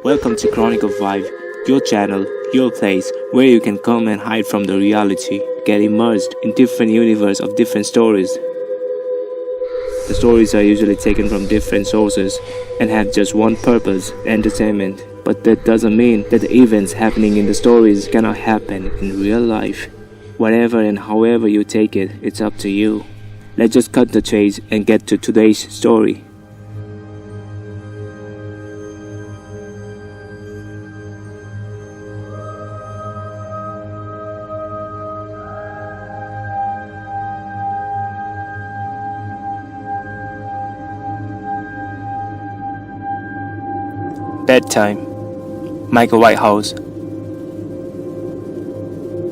Welcome to ChronicleVibe, your channel, your place where you can come and hide from the reality, get immersed in different universe of different stories. The stories are usually taken from different sources and have just one purpose, entertainment. But that doesn't mean that the events happening in the stories cannot happen in real life. Whatever and however you take it, it's up to you. Let's just cut the chase and get to today's story. Bedtime, Whitehouse.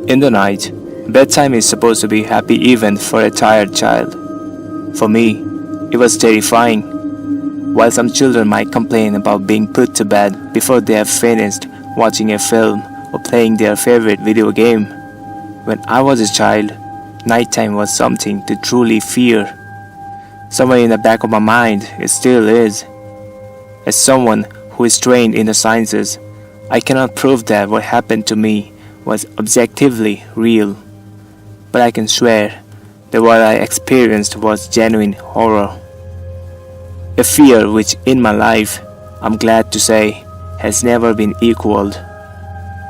In the night, bedtime is supposed to be a happy event for a tired child. For me, it was terrifying. While some children might complain about being put to bed before they have finished watching a film or playing their favorite video game, when I was a child, nighttime was something to truly fear. Somewhere in the back of my mind, it still is. As someone who is trained in the sciences, I cannot prove that what happened to me was objectively real, but I can swear that what I experienced was genuine horror. A fear which in my life, I'm glad to say, has never been equaled.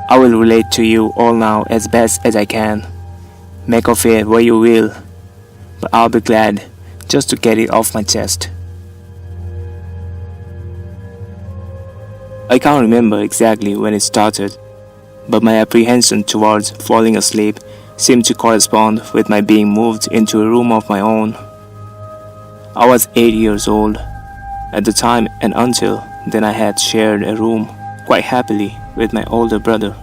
I will relate to you all now as best as I can. Make of it what you will, but I'll be glad just to get it off my chest. I can't remember exactly when it started, but my apprehension towards falling asleep seemed to correspond with my being moved into a room of my own. I was 8 years old at the time, and until then I had shared a room quite happily with my older brother.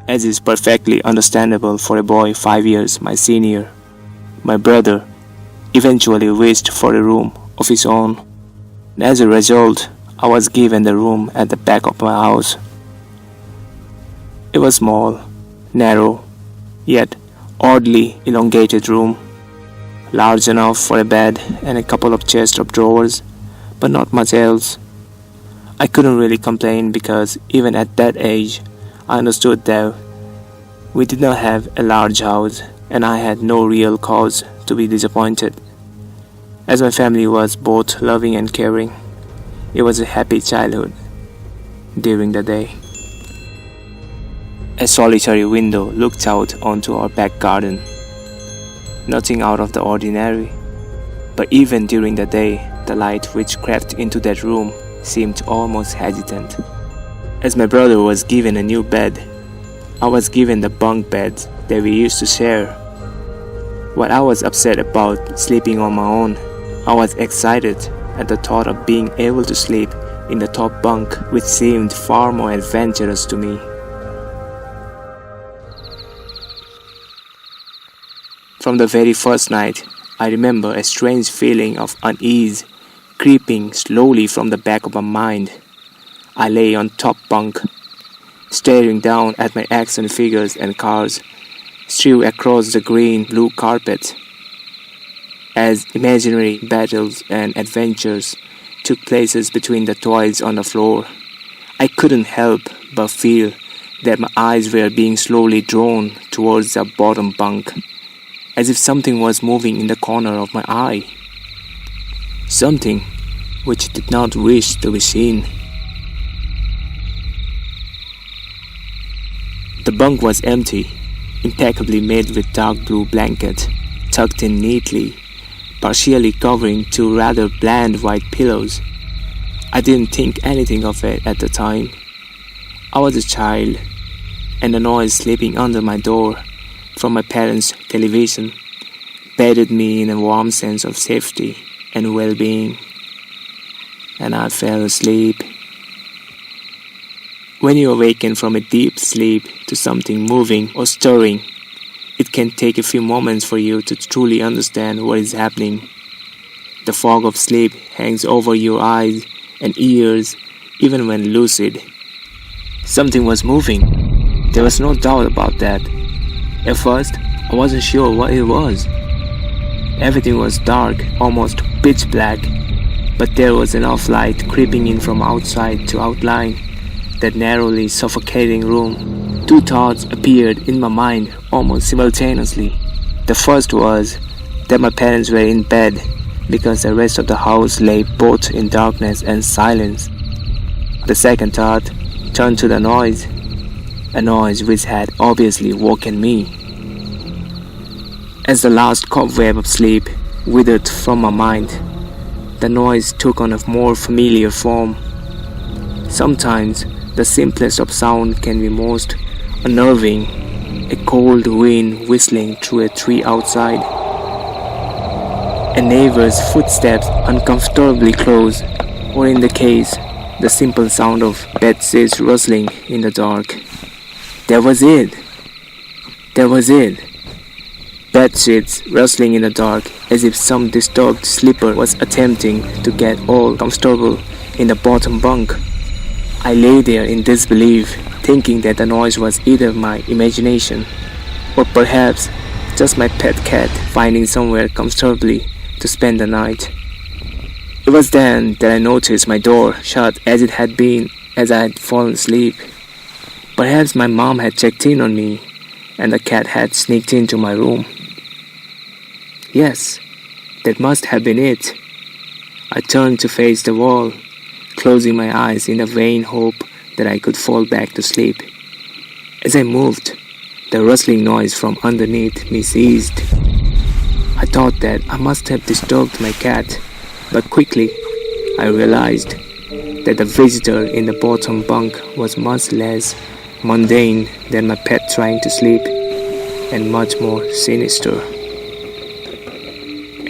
As is perfectly understandable for a boy 5 years my senior, my brother eventually wished for a room of his own, and as a result, I was given the room at the back of my house. It was small, narrow, yet oddly elongated room, large enough for a bed and a couple of chests of drawers, but not much else. I couldn't really complain because even at that age, I understood that we did not have a large house and I had no real cause to be disappointed, as my family was both loving and caring. It was a happy childhood during the day. A solitary window looked out onto our back garden. Nothing out of the ordinary, but even during the day, the light which crept into that room seemed almost hesitant. As my brother was given a new bed, I was given the bunk beds that we used to share. While I was upset about sleeping on my own, I was excited at the thought of being able to sleep in the top bunk, which seemed far more adventurous to me. From the very first night, I remember a strange feeling of unease creeping slowly from the back of my mind. I lay on top bunk, staring down at my action figures and cars strewn across the green-blue carpet. As imaginary battles and adventures took places between the toys on the floor, I couldn't help but feel that my eyes were being slowly drawn towards the bottom bunk, as if something was moving in the corner of my eye. Something which did not wish to be seen. The bunk was empty, impeccably made with dark blue blanket, tucked in neatly, partially covering two rather bland white pillows. I didn't think anything of it at the time. I was a child, and the noise sleeping under my door from my parents' television bathed me in a warm sense of safety and well-being, and I fell asleep. When you awaken from a deep sleep to something moving or stirring, it can take a few moments for you to truly understand what is happening. The fog of sleep hangs over your eyes and ears even when lucid. Something was moving. There was no doubt about that. At first, I wasn't sure what it was. Everything was dark, almost pitch black, but there was enough light creeping in from outside to outline that narrowly suffocating room, two thoughts appeared in my mind almost simultaneously. The first was that my parents were in bed because the rest of the house lay both in darkness and silence. The second thought turned to the noise, a noise which had obviously woken me. As the last cobweb of sleep withered from my mind, the noise took on a more familiar form. Sometimes the simplest of sound can be most unnerving, a cold wind whistling through a tree outside, a neighbor's footsteps uncomfortably close, or in the case, the simple sound of bedsheets rustling in the dark. That was it. Bedsheets rustling in the dark, as if some disturbed sleeper was attempting to get all comfortable in the bottom bunk. I lay there in disbelief, thinking that the noise was either my imagination, or perhaps just my pet cat finding somewhere comfortably to spend the night. It was then that I noticed my door shut as it had been as I had fallen asleep. Perhaps my mom had checked in on me, and the cat had sneaked into my room. Yes, that must have been it. I turned to face the wall, closing my eyes in a vain hope that I could fall back to sleep. As I moved, the rustling noise from underneath me ceased. I thought that I must have disturbed my cat, but quickly I realized that the visitor in the bottom bunk was much less mundane than my pet trying to sleep, and much more sinister.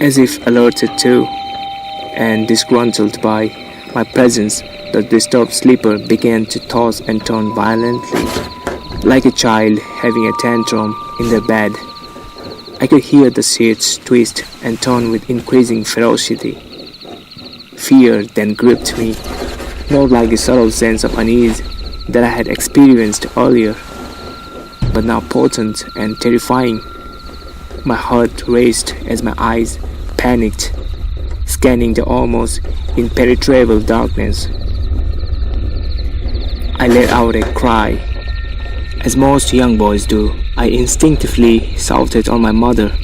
As if alerted to and disgruntled by my presence, the disturbed sleeper began to toss and turn violently, like a child having a tantrum in their bed. I could hear the sheets twist and turn with increasing ferocity. Fear then gripped me, not like a subtle sense of unease that I had experienced earlier, but now potent and terrifying. My heart raced as my eyes panicked, scanning the almost impenetrable darkness. I let out a cry. As most young boys do, I instinctively shouted on my mother.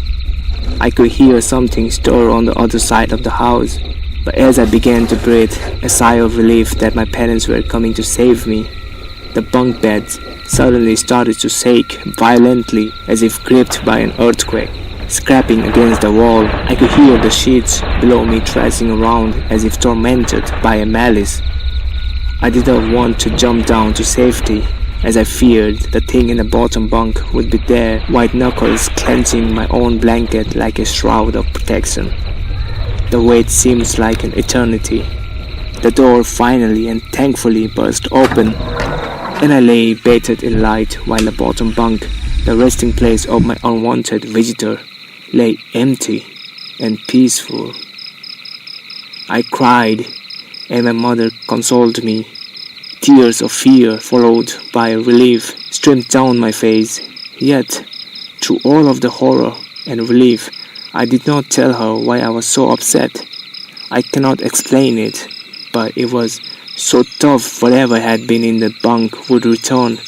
I could hear something stir on the other side of the house, but as I began to breathe a sigh of relief that my parents were coming to save me, the bunk beds suddenly started to shake violently as if gripped by an earthquake. Scraping against the wall, I could hear the sheets below me thrashing around as if tormented by a malice. I did not want to jump down to safety, as I feared the thing in the bottom bunk would be there, white knuckles clenching my own blanket like a shroud of protection. The wait seemed like an eternity. The door finally and thankfully burst open, and I lay bathed in light while the bottom bunk, the resting place of my unwanted visitor, lay empty and peaceful. I cried, and my mother consoled me. Tears of fear followed by relief streamed down my face. Yet, through all of the horror and relief, I did not tell her why I was so upset. I cannot explain it, but it was so tough whatever had been in the bunk would return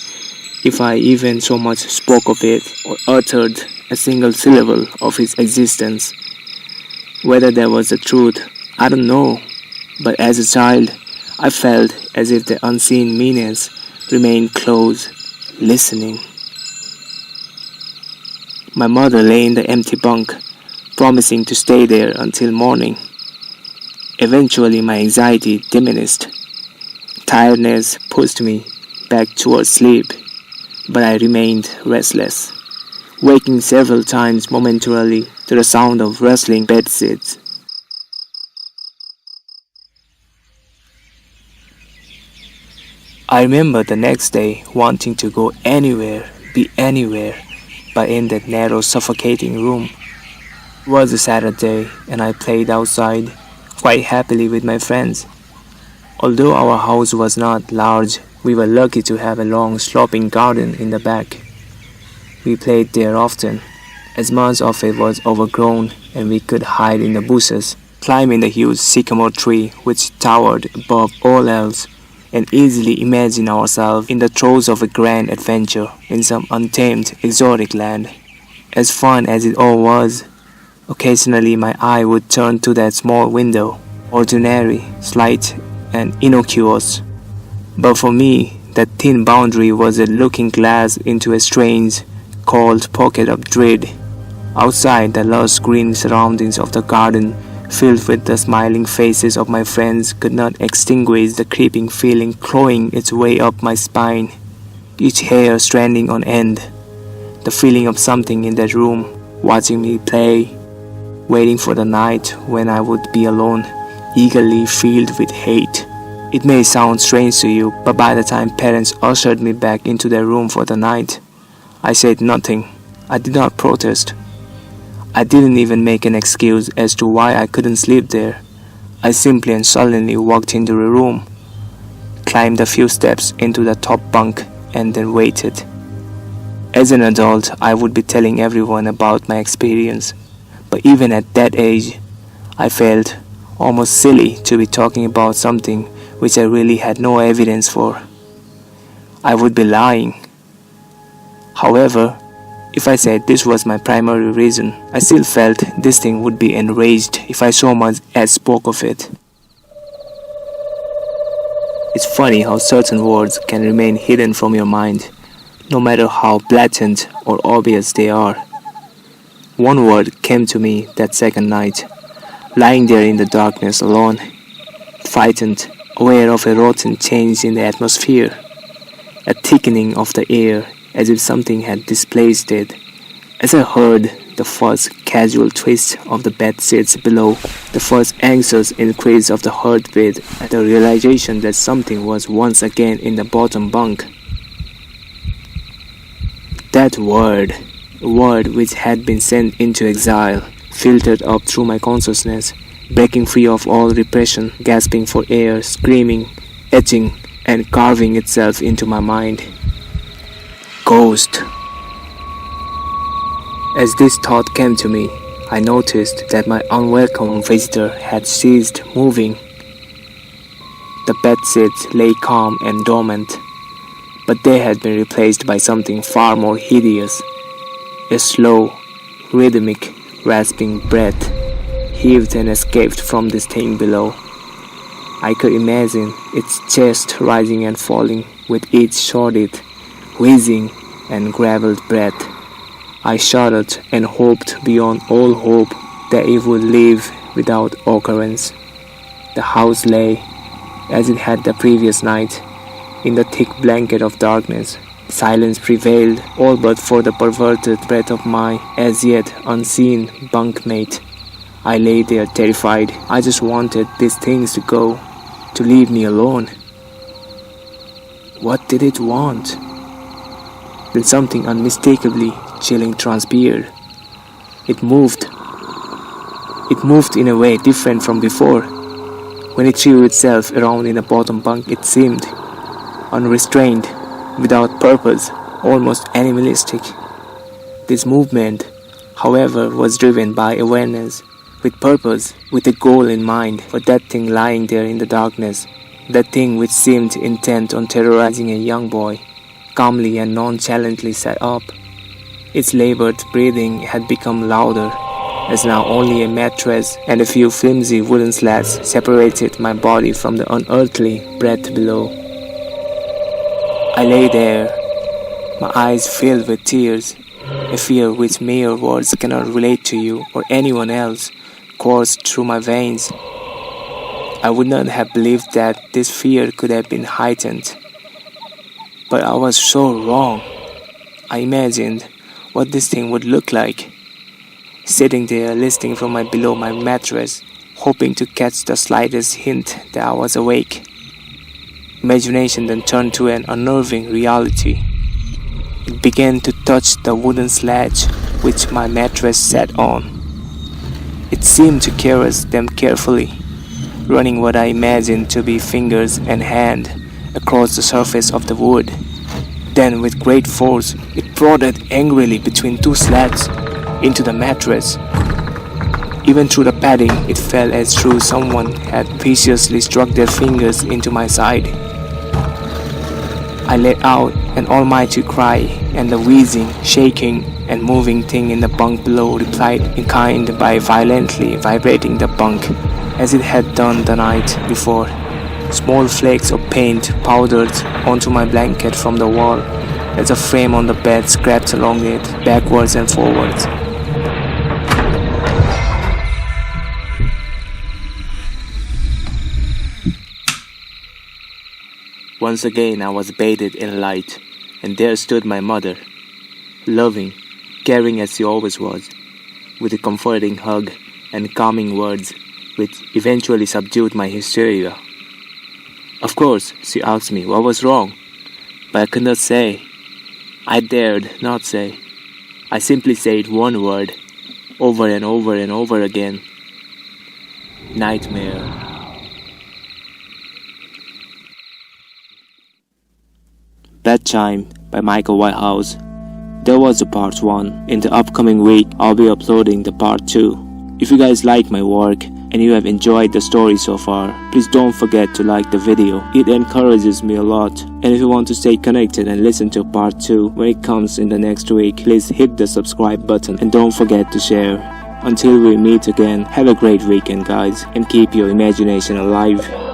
if I even so much spoke of it or uttered a single syllable of its existence. Whether that was the truth, I don't know, but as a child, I felt as if the unseen menace remained close, listening. My mother lay in the empty bunk, promising to stay there until morning. Eventually my anxiety diminished. Tiredness pushed me back towards sleep, but I remained restless, waking several times momentarily to the sound of rustling bedsheets. I remember the next day wanting to go anywhere, be anywhere, but in that narrow, suffocating room. It was a Saturday, and I played outside quite happily with my friends. Although our house was not large, we were lucky to have a long, sloping garden in the back. We played there often, as much of it was overgrown and we could hide in the bushes, climb in the huge sycamore tree which towered above all else, and easily imagine ourselves in the throes of a grand adventure in some untamed, exotic land. As fun as it all was, occasionally my eye would turn to that small window, ordinary, slight, and innocuous. But for me, that thin boundary was a looking glass into a strange, cold pocket of dread. Outside, the lush green surroundings of the garden, filled with the smiling faces of my friends, could not extinguish the creeping feeling clawing its way up my spine, each hair standing on end. The feeling of something in that room, watching me play, waiting for the night when I would be alone, eagerly filled with hate. It may sound strange to you, but by the time parents ushered me back into their room for the night, I said nothing. I did not protest. I didn't even make an excuse as to why I couldn't sleep there. I simply and sullenly walked into the room, climbed a few steps into the top bunk, and then waited. As an adult, I would be telling everyone about my experience, but even at that age, I felt almost silly to be talking about something which I really had no evidence for. I would be lying. However, if I said this was my primary reason, I still felt this thing would be enraged if I so much as spoke of it. It's funny how certain words can remain hidden from your mind, no matter how blatant or obvious they are. One word came to me that second night, lying there in the darkness alone, frightened, aware of a rotten change in the atmosphere, a thickening of the air as if something had displaced it. As I heard the first casual twist of the bed sheets below, the first anxious increase of the heartbeat, and the realization that something was once again in the bottom bunk. That word, a word which had been sent into exile, filtered up through my consciousness, breaking free of all repression, gasping for air, screaming, etching, and carving itself into my mind. Ghost. As this thought came to me, I noticed that my unwelcome visitor had ceased moving. The bedsheets lay calm and dormant, but they had been replaced by something far more hideous. A slow, rhythmic, rasping breath heaved and escaped from this thing below. I could imagine its chest rising and falling with each shorted, wheezing, and graveled breath. I shuddered and hoped beyond all hope that it would leave without occurrence. The house lay, as it had the previous night, in the thick blanket of darkness. Silence prevailed, all but for the perverted breath of my as yet unseen bunkmate. I lay there terrified. I just wanted these things to go, to leave me alone. What did it want? Then something unmistakably chilling transpired. It moved. It moved in a way different from before. When it threw itself around in the bottom bunk, it seemed unrestrained, without purpose, almost animalistic. This movement, however, was driven by awareness, with purpose, with a goal in mind for that thing lying there in the darkness, that thing which seemed intent on terrorizing a young boy, calmly and nonchalantly sat up. Its labored breathing had become louder, as now only a mattress and a few flimsy wooden slats separated my body from the unearthly breath below. I lay there, my eyes filled with tears, a fear which mere words cannot relate to you or anyone else coursed through my veins. I would not have believed that this fear could have been heightened. But I was so wrong. I imagined what this thing would look like, sitting there listening from below my mattress, hoping to catch the slightest hint that I was awake. Imagination then turned to an unnerving reality. It began to touch the wooden sledge which my mattress sat on. It seemed to caress them carefully, running what I imagined to be fingers and hand across the surface of the wood. Then, with great force, it prodded angrily between two slats into the mattress. Even through the padding, it felt as though someone had viciously struck their fingers into my side. I let out an almighty cry, and the wheezing, shaking, and moving thing in the bunk below replied in kind by violently vibrating the bunk as it had done the night before. Small flakes of paint powdered onto my blanket from the wall as a frame on the bed scraped along it, backwards and forwards. Once again I was bathed in light, and there stood my mother, loving, caring as she always was, with a comforting hug and calming words which eventually subdued my hysteria. Of course, she asked me what was wrong, but I could not say. I dared not say. I simply said one word, over and over and over again. Nightmare. Bedtime by Whitehouse. That was the part 1. In the upcoming week, I'll be uploading the part 2. If you guys like my work and you have enjoyed the story so far, please don't forget to like the video. It encourages me a lot. And if you want to stay connected and listen to part 2 when it comes in the next week, please hit the subscribe button and don't forget to share. Until we meet again, have a great weekend guys, and keep your imagination alive.